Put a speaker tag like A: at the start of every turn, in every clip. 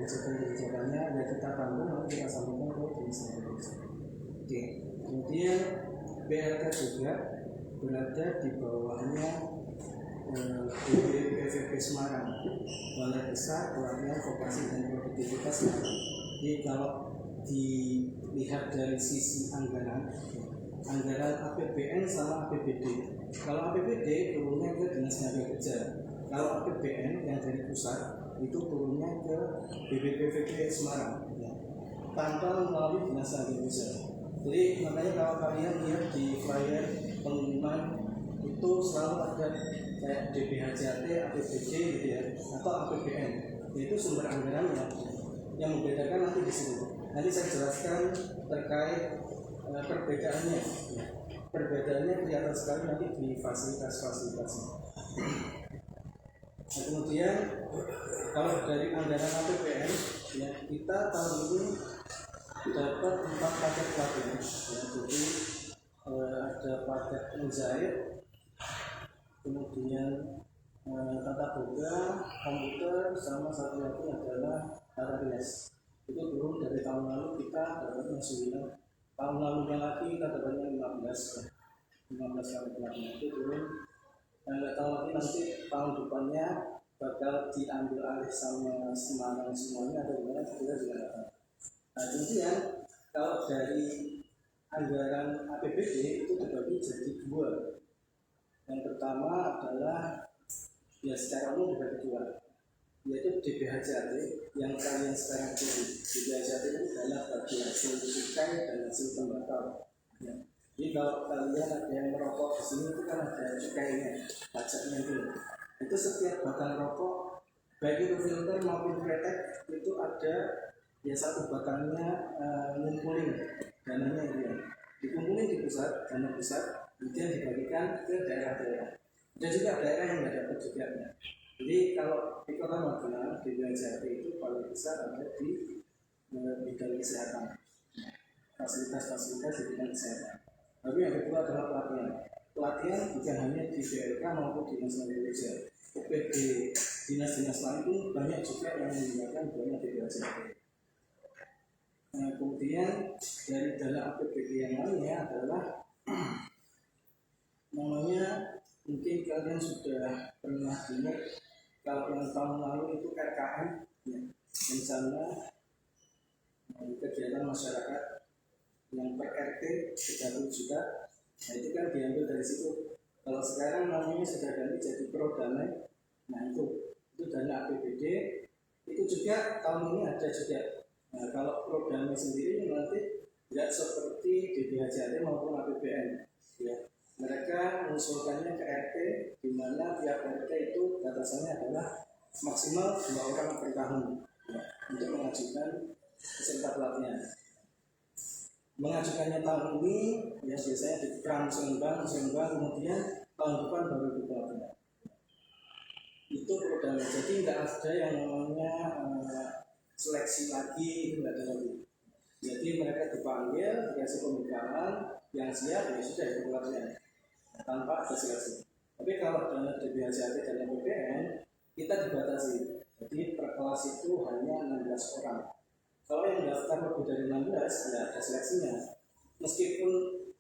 A: kebijakan-kebijakannya yang kita tanggung lalu kita sampaikan ke dinas tenaga kerja. Oke, kemudian BLK juga berada di bawahnya BPPV Semarang, Balai Besar Pelatihan Vokasi dan Produktivitas Semarang. Jadi kalau dilihat dari sisi anggaran APBN sama APBD. Kalau APBD turunnya ke Dinas Tenaga Kerja. Kalau APBN yang dari pusat itu turunnya ke BPPV Semarang, ya, tanpa melalui Dinas Tenaga Kerja. Jadi makanya kalau kalian lihat di flyer pengumuman itu selalu ada kayak DPHJT, APBD gitu ya, atau APBN. Itu sumber anggarannya. Yang membedakan nanti di sini. Nanti saya jelaskan terkait perbedaannya. Ya. Perbedaannya kelihatan sekali nanti di fasilitas-fasilitasnya. Nah, kemudian kalau dari anggaran APBN, ya, kita tahun ini dapat 4 paket pelatihan. Ya, jadi ada paket menjahit, kemudian tata boga, komputer, sama satu lagi adalah tata rias. Itu turun dari tahun lalu kita dapatnya 9, tahun lalunya lagi kita dapatnya 15 kali pelatihan. Itu turun. Nggak tahu lagi nanti tahun depannya bakal diambil alih sama Semarang semuanya atau gimana, kita juga nggak tahu. Nah, kemudian kalau dari anggaran APBD itu dibagi jadi 2. Yang pertama adalah ya secara umum dibagi 2, yaitu DPHJT yang kalian sekarang pilih. DPHJT itu adalah bagi hasil cukai dan hasil tembakau. Ya. Jadi kalau kalian ada yang merokok di sini itu kan ada cukainya, pajaknya itu setiap batang rokok baik itu filter maupun kretek itu ada ya satu batangnya ngumpulin dananya itu ya. Dikumpulin di pusat, dana pusat, kemudian dibagikan ke daerah-daerah. Dan juga daerah yang nggak dapat juga. Jadi kalau di Kota Magelang, di wilayah itu paling besar ada di bidang kesehatan, fasilitas-fasilitas di bidang kesehatan. Lalu yang kedua adalah pelatihan. Pelatihan bukan hanya di BLK maupun di Dinas Tenaga Kerja. UPD dinas-dinas lain pun banyak juga yang menggunakan banyak DPHJT. Nah, kemudian dari dana APBD yang lainnya adalah namanya mungkin kalian sudah pernah dengar kalau yang tahun lalu itu RKM, ya, rencana kegiatan masyarakat yang per RT 30 juta. Nah itu kan diambil dari situ. Kalau sekarang namanya sudah ganti jadi Pro Damai. Nah itu dana APBD itu juga tahun ini ada juga. Nah kalau Pro Damai sendiri nanti tidak seperti DPHJT maupun APBN, ya. Mereka mengusulkannya ke RT, di mana tiap RT itu batasannya adalah maksimal 2 orang per tahun, ya, untuk mengajukan peserta pelatihan. Mengajukannya tahun ini ya biasanya di musim bang, kemudian tahun depan baru pelatihan. Itu program. Jadi nggak ada yang namanya seleksi lagi, nggak ada lagi. Jadi mereka dipanggil, dikasih pemberitahuan, yang siap ya sudah ikut pelatihan tanpa ada seleksi. Tapi kalau dana DPHJT dan APBN kita dibatasi. Jadi per kelas itu hanya 16 orang. Kalau yang daftar lebih dari 16 tidak ada seleksinya. Meskipun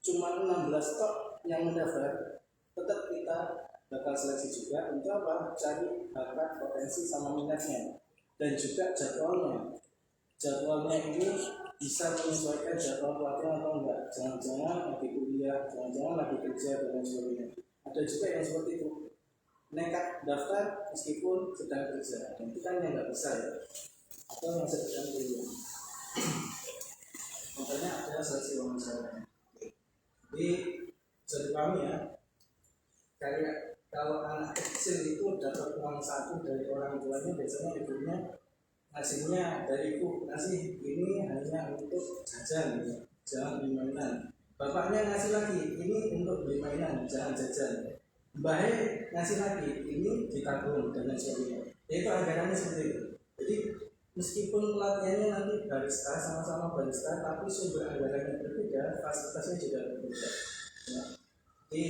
A: cuma 16 tok yang mendaftar, tetap kita bakal seleksi juga untuk apa? Cari bakat, potensi sama minatnya dan juga jadwalnya. Jadwalnya ini bisa menyesuaikan jadwal pelatihan atau enggak. Jangan-jangan lagi kuliah, jangan-jangan lagi kerja dan lain sebagainya. Ada juga yang seperti itu, nekat daftar meskipun sedang kerja, dan itu kan yang nggak bisa ya, atau yang sedang kuliah. Makanya ada seleksi wawancara. Jadi jadi kami ya, kayak kalau anak kecil itu dapat uang satu dari orang tuanya, biasanya ibunya ngasihnya dari ibu ngasih ini hanya untuk jajan, jangan beli mainan. Bapaknya ngasih lagi ini untuk beli mainan, jangan jajan. Mbahnya ngasih lagi ini ditabung dan lain sebagainya. Itu anggarannya seperti itu. Jadi meskipun pelatihannya nanti barista sama-sama barista, tapi sumber anggarannya berbeda, fasilitasnya juga berbeda. Nah, jadi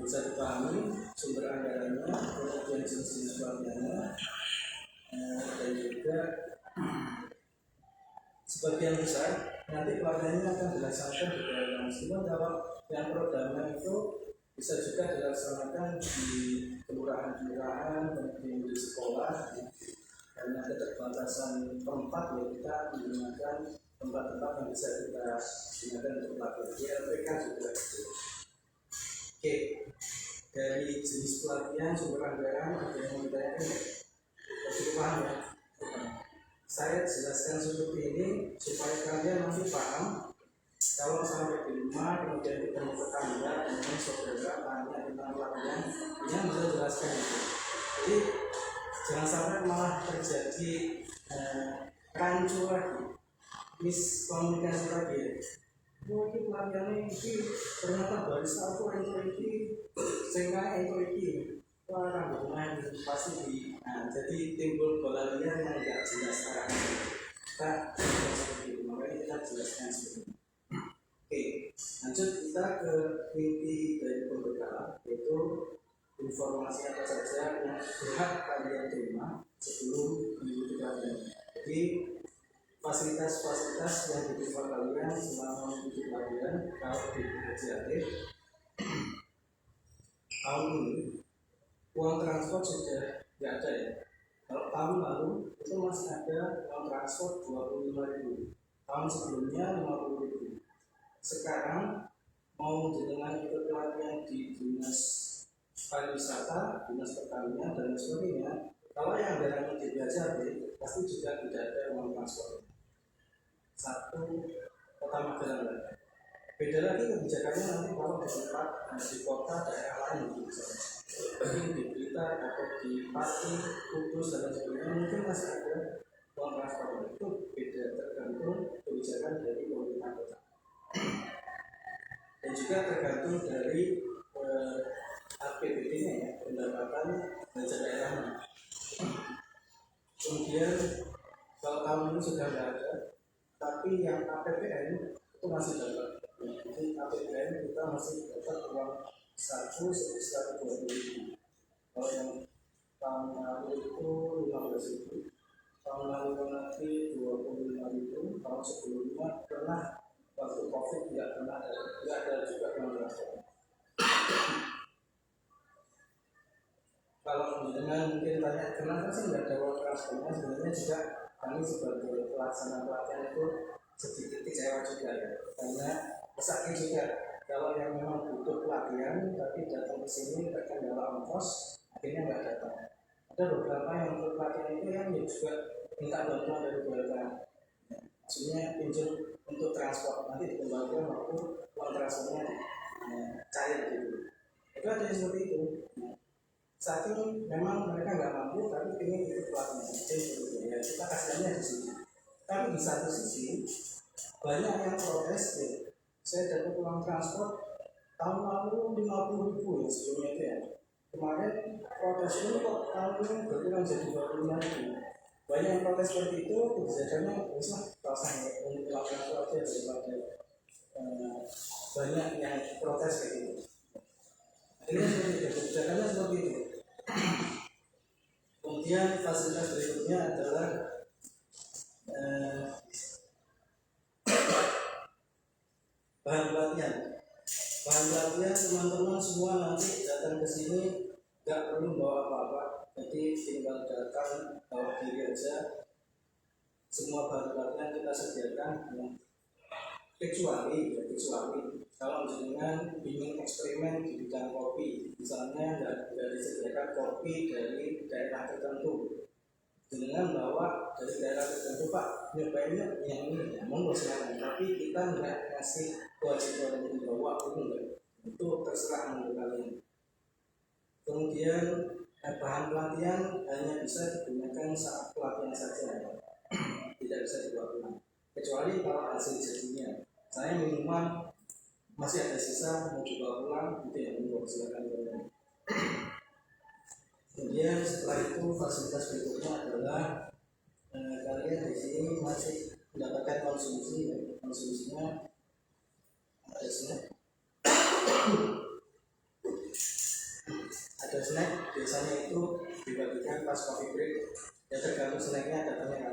A: bisa dipahami sumber anggarannya, kemudian jenis-jenis pelatihannya, dan juga juga sebagian besar nanti pelatihannya akan dilaksanakan di daerah. Meskipun kalau yang programnya itu bisa juga dilaksanakan di kelurahan-kelurahan, kemudian di sekolah, ya. Karena keterbatasan tempat ya kita menggunakan tempat-tempat yang bisa kita gunakan untuk pelatihan. Di LPK juga itu. Oke, dari jenis pelatihan sumber anggaran ada yang mau ditanyakan ya? Masih paham ya? Saya jelaskan seperti ini supaya kalian nanti paham. Kalau sampai di rumah kemudian ketemu tetangga, kemudian saudara tanya tentang pelatihan, dia bisa jelaskan itu. Jadi jangan sampai malah terjadi rancu lagi, miskomunikasi lagi. Oh, ini pelatihannya ini ternyata barista aku ini sehingga ini wah rambut main pasti di. Nah, jadi timbul bola liar yang tidak jelas arahnya. Kita seperti itu, makanya kita jelaskan seperti itu. Oke, lanjut kita ke inti dari pembekalan, yaitu informasi apa saja yang berhak kalian terima sebelum mengikuti pelatihan. Jadi fasilitas-fasilitas yang diterima kalian selama mengikuti pelatihan kalau di KJAT tahun ini uang transport sudah tidak ada ya. Kalau tahun lalu itu masih ada uang transport 25.000, tahun sebelumnya 50.000. Sekarang mau jenengan ikut pelatihan di dinas pariwisata, dinas pertanian dan sebagainya, kalau yang anggarannya di BHJAT pasti juga tidak ada uang transport. Satu kota Magelang. Beda lagi kebijakannya nanti kalau di tempat di kota daerah lain misalnya, mungkin di Blitar atau di Pati, Kudus dan sebagainya mungkin masih ada uang transport. Itu beda tergantung kebijakan dari pemerintah kota. Dan juga tergantung dari APBD-nya ya, pendapatan belanja daerahnya. Kemudian kalau tahun ini sudah tidak ada, tapi yang APBN itu masih dapat. Jadi APBN kita masih dapat uang saku sebesar 20.000. Kalau yang tahun lalu itu 15.000, tahun lalu nanti 25.000, tahun sebelumnya pernah waktu COVID tidak pernah ada juga uang transport. Kalau dengan mungkin tanya kenapa sih nggak ada uang transportnya, sebenarnya juga kami sebagai pelaksana pelatihan itu sedikit kecewa juga ya, karena sakit juga kalau yang memang butuh pelatihan tapi datang ke sini terkendala ongkos akhirnya nggak datang. Ada beberapa yang untuk pelatihan itu yang juga minta bantuan dari keluarga, maksudnya pinjam untuk transport, nanti dikembalikan waktu uang transportnya cair gitu. Itu ada yang seperti itu. Saking memang mereka nggak mampu tapi ingin ikut pelatihan gitu ya, kita kasihannya di sini. Tapi di satu sisi banyak yang protes ya. Saya dapat uang transport tahun lalu 50.000 ya sebelumnya itu ya. Kemarin protes ini kok tahun ini berkurang jadi 25.000. Banyak yang protes seperti itu, kebijakannya bisa rasanya untuk uang transport aja daripada banyak yang protes kayak gitu. Akhirnya seperti itu, kebijakannya seperti itu. Kemudian fasilitas berikutnya adalah bahan pelatihan. Bahan pelatihan teman-teman semua nanti datang ke sini nggak perlu bawa apa-apa, jadi tinggal datang bawa diri aja. Semua bahan pelatihan kita sediakan, kecuali kalau dengan ingin eksperimen di bidang kopi, misalnya nggak disediakan kopi dari daerah tertentu, dengan bawa dari daerah tertentu Pak, nyobainnya yang ini, ya monggo silakan. Tapi kita nggak kasih kewajiban untuk bawa itu terserah untuk kalian. Kemudian bahan pelatihan hanya bisa digunakan saat pelatihan saja, tidak bisa dibawa pulang. Kecuali kalau hasil jadinya, saya minuman masih ada sisa mau dibawa pulang, itu yang monggo silakan kalian. Kemudian setelah itu fasilitas berikutnya adalah kalian di sini masih mendapatkan konsumsi, ya. Konsumsinya ada snack, biasanya itu dibagikan pas coffee break. Ya tergantung snacknya datangnya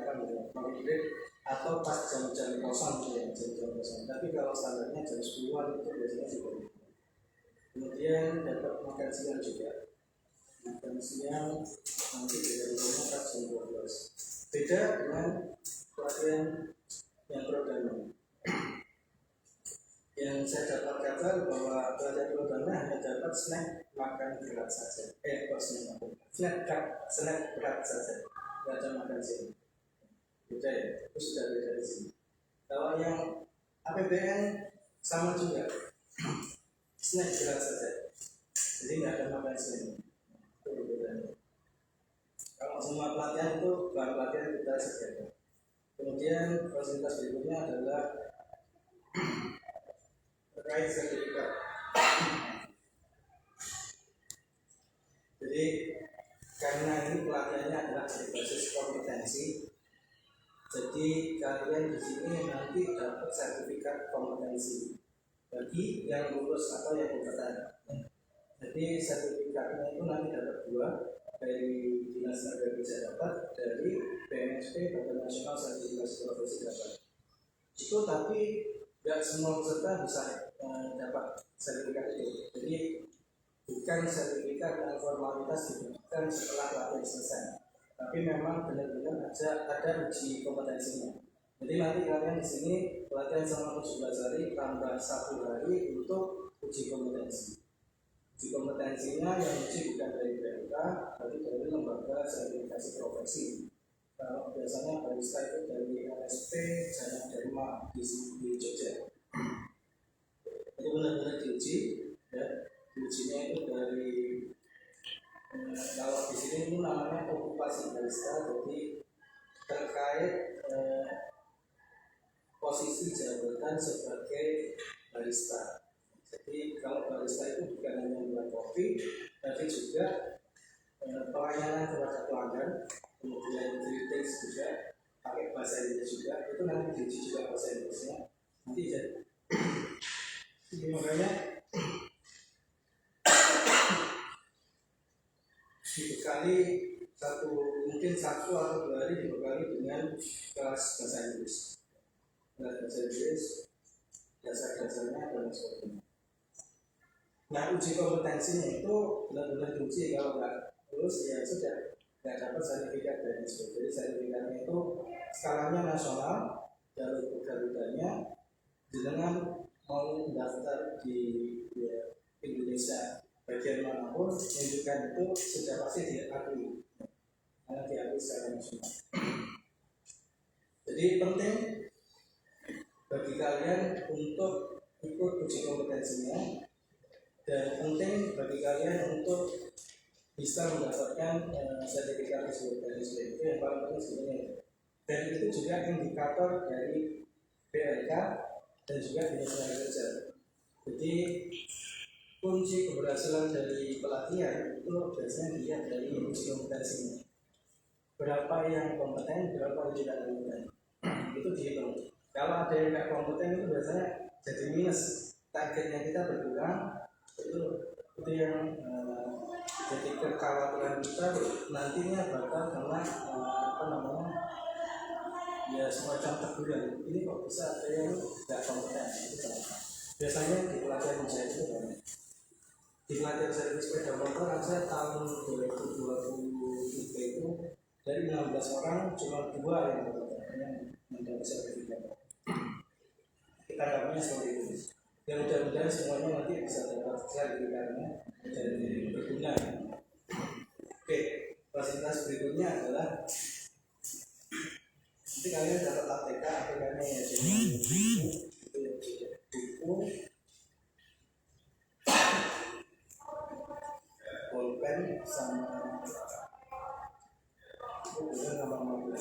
A: break atau pas jam-jam kosong gitu ya, jam-jam kosong. Tapi kalau standarnya jam 10-an itu biasanya sudah. Kemudian dapat makan siang juga. Makan siang nanti dari rumah pas jam 12. Beda dengan pelatihan yang pro dan non. Yang saya dapat kabar bahwa pelatihan pro dan non hanya dapat snack makan berat saja. Snack berat saja. Tidak ada makan siang. Beda ya, itu sudah beda di sini. Kalau yang APBN sama juga, snack berat saja. Jadi tidak ada makan siang. Itu bedanya. Kalau semua pelatihan itu bahan pelatihan kita sediakan. Kemudian fasilitas berikutnya adalah terkait sertifikat. Jadi karena ini pelatihannya adalah berbasis kompetensi, jadi kalian di sini nanti dapat sertifikat kompetensi bagi yang lulus atau yang kompeten. Jadi sertifikatnya itu nanti dapat 2 dari Dinas Tenaga Kerja dapat, dari BNSP Badan Nasional Sertifikasi Profesi dapat. Itu tapi tidak semua peserta bisa dapat sertifikat itu. Jadi bukan sertifikat dan formalitas diberikan setelah pelatihan selesai, tapi memang benar-benar ada uji kompetensinya. Jadi nanti kalian di sini pelatihan selama 17 hari tambah 1 hari untuk uji kompetensi. Uji kompetensinya yang uji bukan dari BMK, tapi dari lembaga sertifikasi profesi. Kalau biasanya barista itu dari LSP, Jaya Dharma di Jogja. Jadi benar-benar diuji, ya. Ujinya itu dari kalau di sini itu namanya okupasi barista, jadi terkait posisi jabatan sebagai barista. Jadi kalau barista itu bukan hanya membuat kopi, tapi juga pelayanan kepada pelanggan, kemudian kritik juga pakai bahasa Inggris juga, itu nanti diuji juga bahasa Inggrisnya. Nanti jadi makanya dibekali mungkin 1 atau 2 hari dibekali dengan kelas bahasa Inggris. Kelas bahasa Inggris, dasar-dasarnya dan sebagainya. Nah, uji kompetensinya itu benar-benar diuji, kalau nggak lulus ya sudah nggak dapat sertifikat dan sebagainya. Jadi sertifikatnya itu skalanya nasional, jalur Garudanya dengan mau mendaftar di Indonesia bagian manapun, menunjukkan itu sudah pasti diakui, karena diakui secara nasional. Jadi penting bagi kalian untuk ikut uji kompetensinya, dan penting bagi kalian untuk bisa mendapatkan sertifikat tersebut. Itu yang paling penting sebenarnya. Dan itu juga indikator dari BLK dan juga Dinas Tenaga Kerja. Jadi kunci keberhasilan dari pelatihan itu biasanya dilihat dari uji kompetensinya. Berapa yang kompeten, berapa yang tidak kompeten. Itu dihitung. Kalau ada yang tidak kompeten itu biasanya jadi minus. Targetnya kita berkurang. Itu yang jadi kekhawatiran kita nantinya bakal kena ya semacam teguran. Ini kok bisa ada yang tidak kompeten, itu kenapa? Biasanya di pelatihan saya itu banyak. Di pelatihan servis sepeda motor aja tahun 2023 itu dari 16 orang cuma 2 yang kompeten yang mendapat sertifikat. Kita anggapnya seperti itu. Dan mudah-mudahan semuanya nanti bisa dapat sertifikatnya dan berguna. Oke, fasilitas berikutnya adalah nanti kalian dapat ATK, ATK-nya ya buku, pulpen sama nama mobil.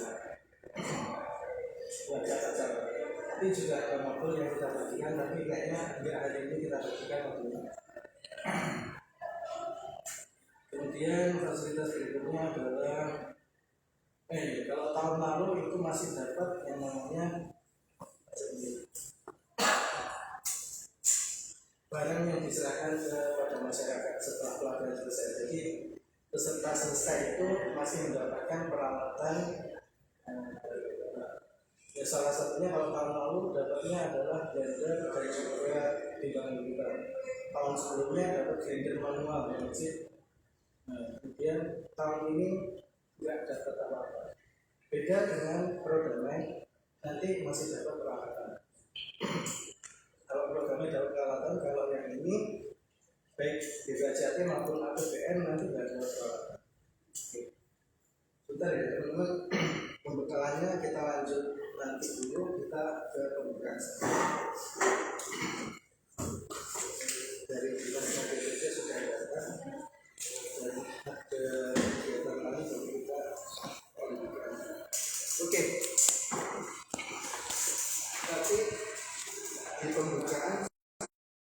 A: Buat catat-catat. Tapi juga ada mobil yang kita bagikan, tapi kayaknya nggak hari ini kita bagikan mobilnya. Kemudian fasilitas berikutnya adalah kalau tahun lalu itu masih dapat yang namanya barang yang diserahkan kepada masyarakat setelah pelatihan selesai. Jadi peserta selesai itu masih mendapatkan peralatan Ya, salah satunya kalau tahun lalu dapatnya adalah blender dari Korea di Bank kita. Tahun sebelumnya dapat grinder manual yang kecil. Nah, kemudian tahun ini nggak dapat apa-apa. Beda dengan program lain, nanti masih dapat peralatan. Kalau programnya dapat peralatan, kalau yang ini baik BPJT maupun APBN nanti